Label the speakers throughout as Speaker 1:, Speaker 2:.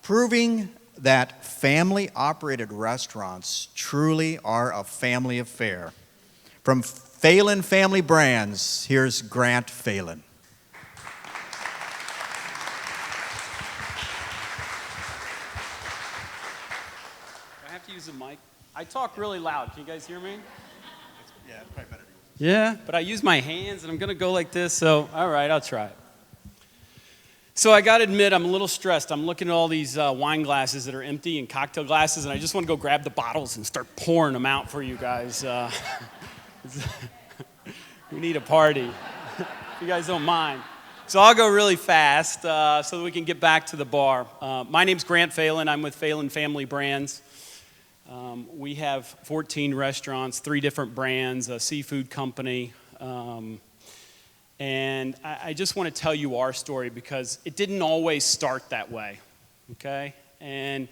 Speaker 1: proving that family-operated restaurants truly are a family affair. From Phelan Family Brands, here's Grant Phelan.
Speaker 2: I have to use the mic. I talk really loud. Can you guys hear me?
Speaker 1: Yeah, it's probably better.
Speaker 2: Yeah, but I use my hands, and I'm going to go like this, so all right, I'll try it. So I got to admit, I'm a little stressed. I'm looking at all these wine glasses that are empty and cocktail glasses, and I just want to go grab the bottles and start pouring them out for you guys. We need a party, if you guys don't mind. So I'll go really fast so that we can get back to the bar. My name's Grant Phelan. I'm with Phelan Family Brands. We have 14 restaurants, 3 different brands, a seafood company. And I just want to tell you our story because it didn't always start that way, okay? And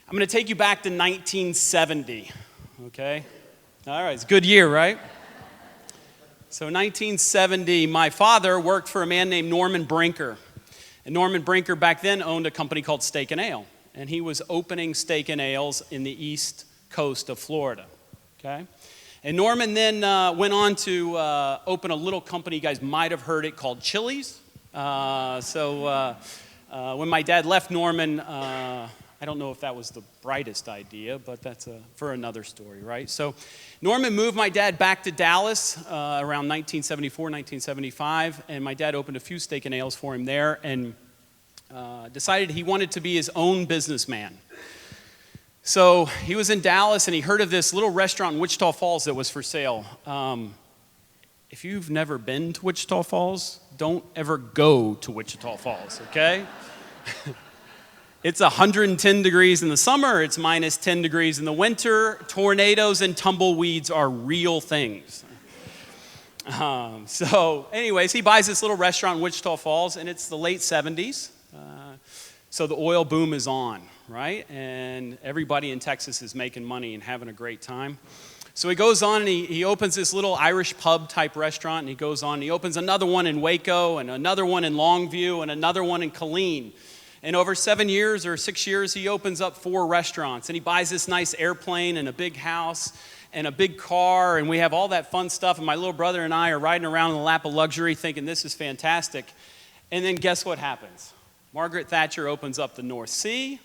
Speaker 2: I'm going to take you back to 1970, okay? All right, it's a good year, right? So 1970, my father worked for a man named Norman Brinker. And Norman Brinker back then owned a company called Steak and Ale. And he was opening steak and ales in the east coast of Florida, okay? And Norman then went on to open a little company, you guys might have heard it, called Chili's. When my dad left Norman, I don't know if that was the brightest idea, but that's for another story, right? So Norman moved my dad back to Dallas around 1974, 1975, and my dad opened a few steak and ales for him there and decided he wanted to be his own businessman. So he was in Dallas and he heard of this little restaurant in Wichita Falls that was for sale. If you've never been to Wichita Falls, don't ever go to Wichita Falls, okay? It's 110 degrees in the summer, it's minus 10 degrees in the winter. Tornadoes and tumbleweeds are real things. Anyways, he buys this little restaurant in Wichita Falls and it's the late 70s. So the oil boom is on, right? And everybody in Texas is making money and having a great time. So he goes on and he opens this little Irish pub type restaurant and he goes on and he opens another one in Waco and another one in Longview and another one in Killeen. And over 7 years or 6 years, he opens up 4 restaurants and he buys this nice airplane and a big house and a big car and we have all that fun stuff and my little brother and I are riding around in the lap of luxury thinking this is fantastic. And then guess what happens? Margaret Thatcher opens up the North Sea.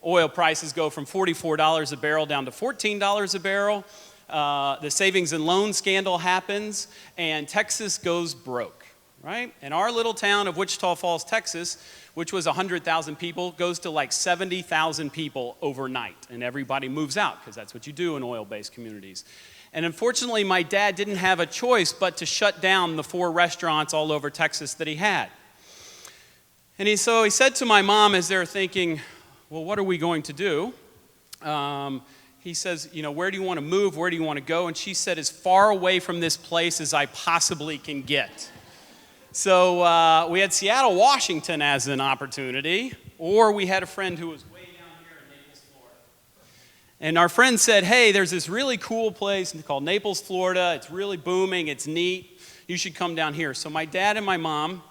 Speaker 2: Oil prices go from $44 a barrel down to $14 a barrel. The savings and loan scandal happens, and Texas goes broke, right? And our little town of Wichita Falls, Texas, which was 100,000 people, goes to like 70,000 people overnight, and everybody moves out because that's what you do in oil-based communities. And unfortunately, my dad didn't have a choice but to shut down the 4 restaurants all over Texas that he had. And so he said to my mom as they're thinking, well, what are we going to do? He says, where do you want to move? Where do you want to go? And she said, as far away from this place as I possibly can get. So we had Seattle, Washington as an opportunity, or we had a friend who was way down here in Naples, Florida. And our friend said, hey, there's this really cool place called Naples, Florida. It's really booming. It's neat. You should come down here. So my dad and my mom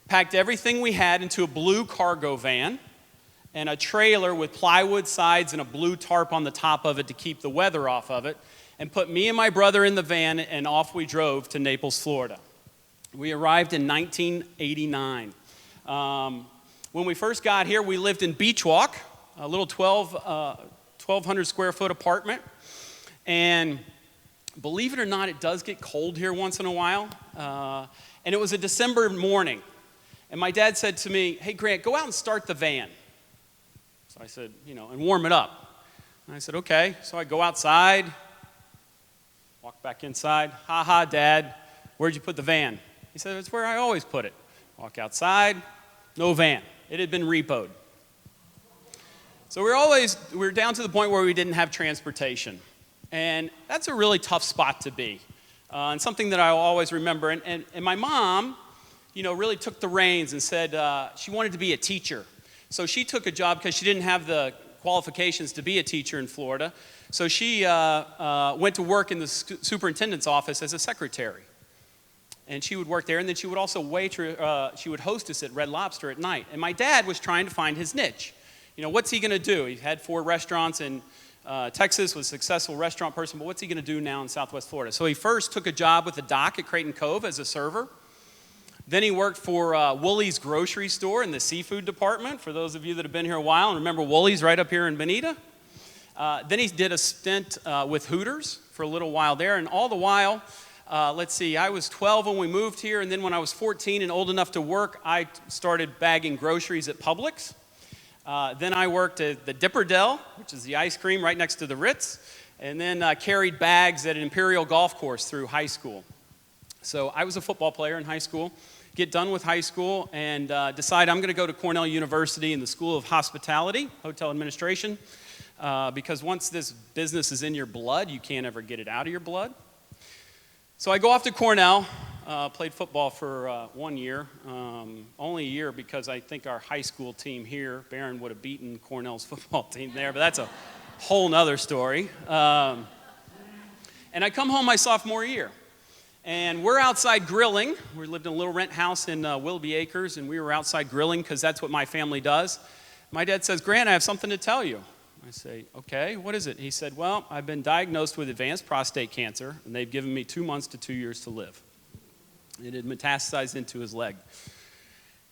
Speaker 2: packed everything we had into a blue cargo van and a trailer with plywood sides and a blue tarp on the top of it to keep the weather off of it, and put me and my brother in the van, and off we drove to Naples, Florida. We arrived in 1989. When we first got here, we lived in Beach Walk, a little 1,200 square foot apartment, and believe it or not, it does get cold here once in a while, and it was a December morning. And my dad said to me, hey, Grant, go out and start the van. So I said, and warm it up. And I said, okay. So I go outside, walk back inside. Ha, Dad, where'd you put the van? He said, it's where I always put it. Walk outside, no van. It had been repoed. So we were down to the point where we didn't have transportation. And that's a really tough spot to be. And something that I always remember. And my mom, really took the reins and said she wanted to be a teacher. So she took a job because she didn't have the qualifications to be a teacher in Florida. So she went to work in the superintendent's office as a secretary. And she would work there, and then she would also she would hostess at Red Lobster at night. And my dad was trying to find his niche. what's he going to do? He had 4 restaurants in Texas, was a successful restaurant person, but what's he going to do now in Southwest Florida? So he first took a job with the dock at Creighton Cove as a server. Then he worked for Woolies grocery store in the seafood department, for those of you that have been here a while and remember Woolies right up here in Bonita. Then he did a stint with Hooters for a little while there, and all the while, I was 12 when we moved here, and then when I was 14 and old enough to work, I started bagging groceries at Publix. Then I worked at the Dipperdale, which is the ice cream right next to the Ritz, and then carried bags at an Imperial Golf Course through high school. So I was a football player in high school, get done with high school, and decide I'm going to go to Cornell University in the School of Hospitality, Hotel Administration, because once this business is in your blood, you can't ever get it out of your blood. So I go off to Cornell, played football for 1 year, only a year because I think our high school team here, Barron, would have beaten Cornell's football team there, but that's a whole nother story. And I come home my sophomore year, and we're outside grilling. We lived in a little rent house in Willoughby Acres, and we were outside grilling because that's what my family does. My dad says, "Grant, I have something to tell you." I say, "Okay, what is it?" He said, "Well, I've been diagnosed with advanced prostate cancer, and they've given me 2 months to 2 years to live." It had metastasized into his leg.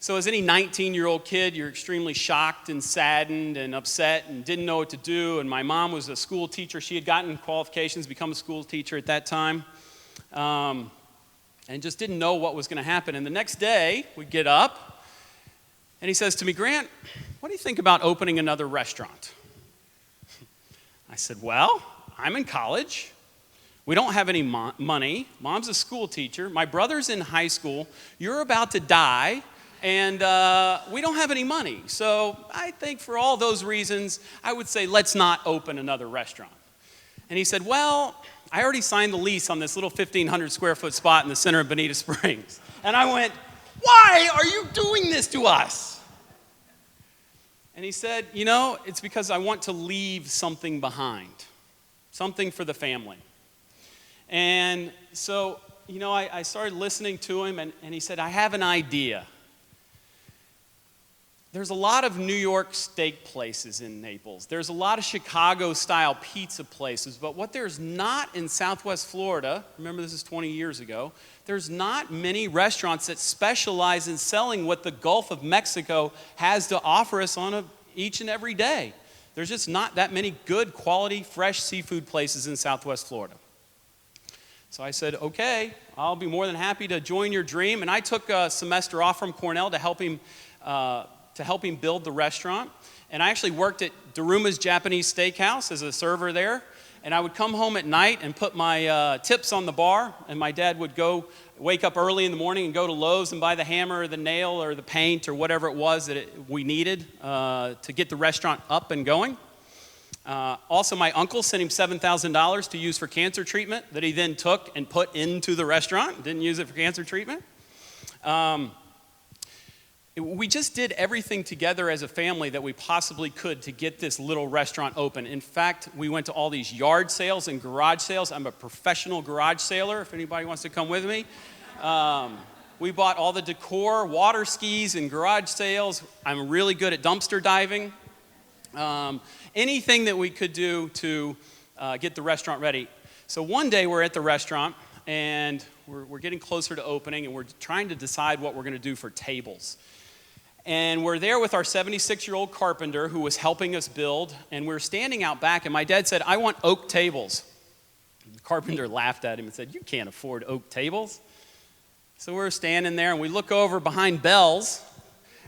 Speaker 2: So as any 19-year-old kid, you're extremely shocked and saddened and upset and didn't know what to do. And my mom was a school teacher. She had gotten qualifications, become a school teacher at that time, and just didn't know what was going to happen. And the next day, we get up, and he says to me, "Grant, what do you think about opening another restaurant?" I said, "Well, I'm in college. We don't have any money. Mom's a school teacher. My brother's in high school. You're about to die, and we don't have any money. So I think for all those reasons, I would say let's not open another restaurant." And he said, "Well, I already signed the lease on this little 1,500 square foot spot in the center of Bonita Springs." And I went, "Why are you doing this to us?" And he said, "It's because I want to leave something behind, something for the family." And so, I started listening to him, and he said, "I have an idea. There's a lot of New York steak places in Naples. There's a lot of Chicago-style pizza places, but what there's not in Southwest Florida," remember this is 20 years ago, "there's not many restaurants that specialize in selling what the Gulf of Mexico has to offer us on each and every day. There's just not that many good quality, fresh seafood places in Southwest Florida." So I said, "Okay, I'll be more than happy to join your dream." And I took a semester off from Cornell to help him build the restaurant. And I actually worked at Daruma's Japanese Steakhouse as a server there. And I would come home at night and put my tips on the bar, and my dad would wake up early in the morning and go to Lowe's and buy the hammer or the nail or the paint or whatever it was that we needed to get the restaurant up and going. Also, my uncle sent him $7,000 to use for cancer treatment that he then took and put into the restaurant, didn't use it for cancer treatment. We just did everything together as a family that we possibly could to get this little restaurant open. In fact, we went to all these yard sales and garage sales. I'm a professional garage sailor, if anybody wants to come with me. We bought all the decor, water skis, and garage sales. I'm really good at dumpster diving. Anything that we could do to get the restaurant ready. So one day we're at the restaurant, and we're getting closer to opening, and we're trying to decide what we're going to do for tables. And we're there with our 76-year-old carpenter who was helping us build, and we're standing out back, and my dad said, "I want oak tables." The carpenter laughed at him and said, "You can't afford oak tables." So we're standing there, and we look over behind Bell's,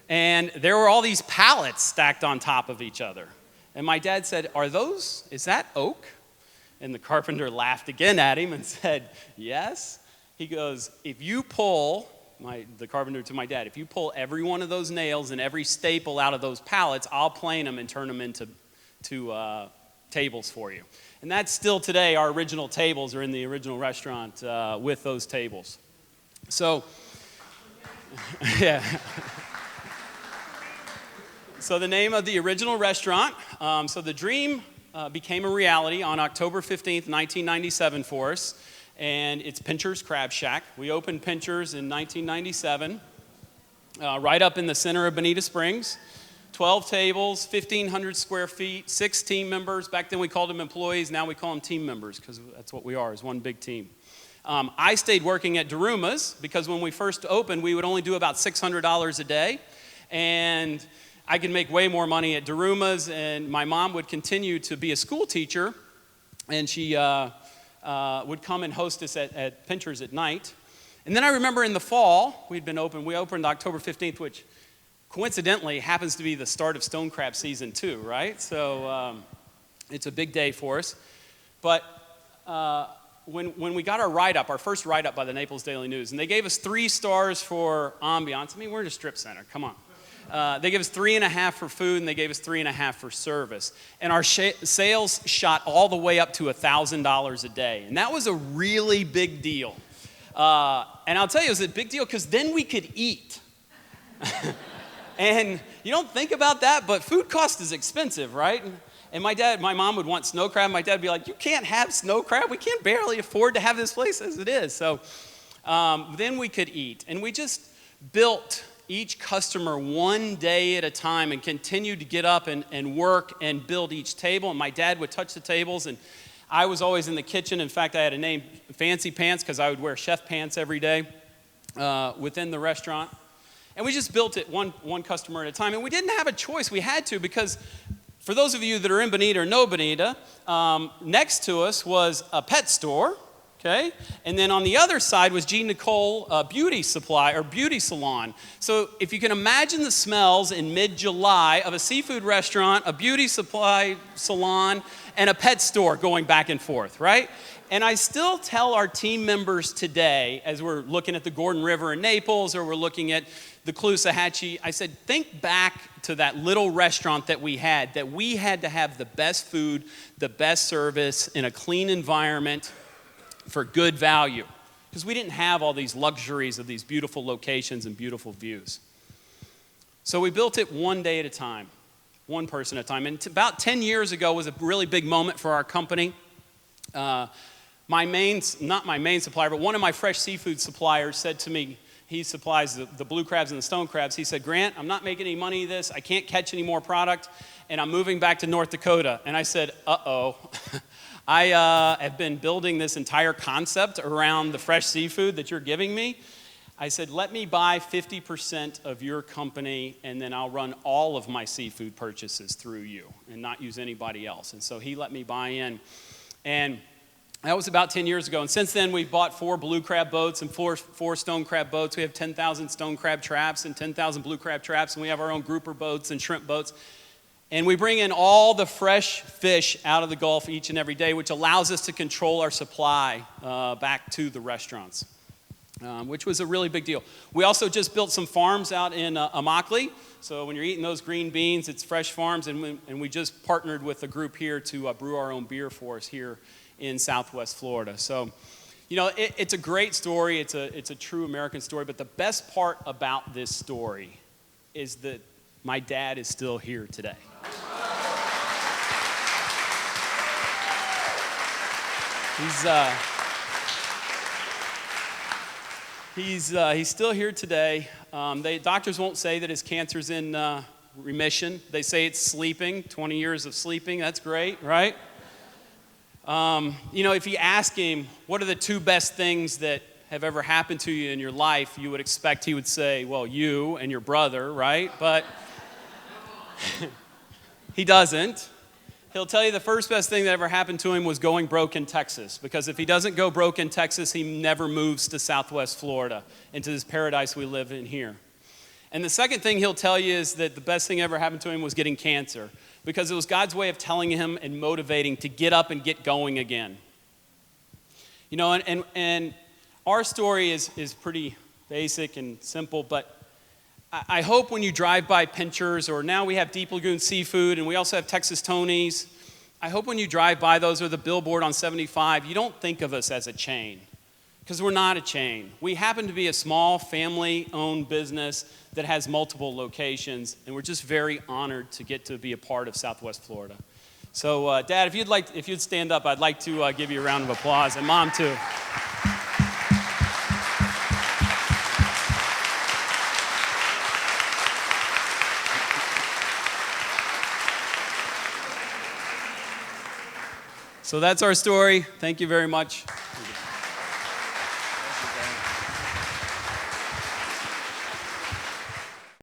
Speaker 2: and there were all these pallets stacked on top of each other. And my dad said, "Is that oak?" And the carpenter laughed again at him and said, "Yes." He goes, "If you pull," the carpenter to my dad, "if you pull every one of those nails and every staple out of those pallets, I'll plane them and turn them into tables for you." And that's still today, our original tables are in the original restaurant with those tables. So, yeah. So the name of the original restaurant, so the dream became a reality on October 15th, 1997 for us. And it's Pincher's Crab Shack. We opened Pincher's in 1997, right up in the center of Bonita Springs. 12 tables, 1,500 square feet, 6 team members. Back then we called them employees. Now we call them team members because that's what we are, is one big team. I stayed working at Daruma's because when we first opened, we would only do about $600 a day. And I could make way more money at Daruma's. And my mom would continue to be a school teacher. And she would come and host us at Pinter's at night. And then I remember in the fall, we opened October 15th, which coincidentally happens to be the start of stone crab season too, right? So it's a big day for us. But when we got our first write-up by the Naples Daily News, and they gave us 3 stars for ambiance. I mean, we're in a strip center, come on. They gave us 3.5 for food, and they gave us 3.5 for service. And our sales shot all the way up to $1,000 a day. And that was a really big deal. And I'll tell you, it was a big deal because then we could eat. And you don't think about that, but food cost is expensive, right? And my mom would want snow crab. My dad would be like, you can't have snow crab. We can't barely afford to have this place as it is. So then we could eat. And we just built each customer one day at a time and continued to get up and work and build each table. And my dad would touch the tables, and I was always in the kitchen. In fact, I had a name, Fancy Pants, because I would wear chef pants every day within the restaurant. And we just built it one customer at a time. And we didn't have a choice. We had to, because for those of you that are in Bonita or know Bonita, next to us was a pet store, okay? And then on the other side was Jean Nicole beauty salon. So if you can imagine the smells in mid-July of a seafood restaurant, a beauty supply salon, and a pet store going back and forth, right? And I still tell our team members today, as we're looking at the Gordon River in Naples, or we're looking at the Caloosahatchee, I said, think back to that little restaurant that we had to have the best food, the best service, in a clean environment for good value. Because we didn't have all these luxuries of these beautiful locations and beautiful views. So we built it one day at a time, one person at a time. And about 10 years ago was a really big moment for our company. Not my main supplier, but one of my fresh seafood suppliers said to me, he supplies the blue crabs and the stone crabs. He said, Grant, I'm not making any money in this. I can't catch any more product, and I'm moving back to North Dakota. And I said, uh-oh. I have been building this entire concept around the fresh seafood that you're giving me. I said, let me buy 50% of your company, and then I'll run all of my seafood purchases through you and not use anybody else. And so he let me buy in. And that was about 10 years ago. And since then, we've bought 4 blue crab boats and 4 stone crab boats. We have 10,000 stone crab traps and 10,000 blue crab traps. And we have our own grouper boats and shrimp boats. And we bring in all the fresh fish out of the Gulf each and every day, which allows us to control our supply back to the restaurants, which was a really big deal. We also just built some farms out in Immokalee. So when you're eating those green beans, it's fresh farms. And we just partnered with a group here to brew our own beer for us here in Southwest Florida. So, you know, it's a great story. It's a true American story. But the best part about this story is that my dad is still here today. He's still here today. Doctors won't say that his cancer's in remission. They say it's sleeping, 20 years of sleeping. That's great, right? You know, if you ask him, what are the 2 best things that have ever happened to you in your life, you would expect he would say, well, you and your brother, right? But he doesn't. He'll tell you the first best thing that ever happened to him was going broke in Texas. Because if he doesn't go broke in Texas, he never moves to Southwest Florida, into this paradise we live in here. And the second thing he'll tell you is that the best thing ever happened to him was getting cancer. Because it was God's way of telling him and motivating to get up and get going again. You know, and our story is pretty basic and simple, but I hope when you drive by Pinter's, or now we have Deep Lagoon Seafood, and we also have Texas Tony's, I hope when you drive by those or the billboard on 75, you don't think of us as a chain, because we're not a chain. We happen to be a small family-owned business that has multiple locations, and we're just very honored to get to be a part of Southwest Florida. So, Dad, if you'd stand up, I'd like to give you a round of applause, and Mom too. So that's our story. Thank you very much.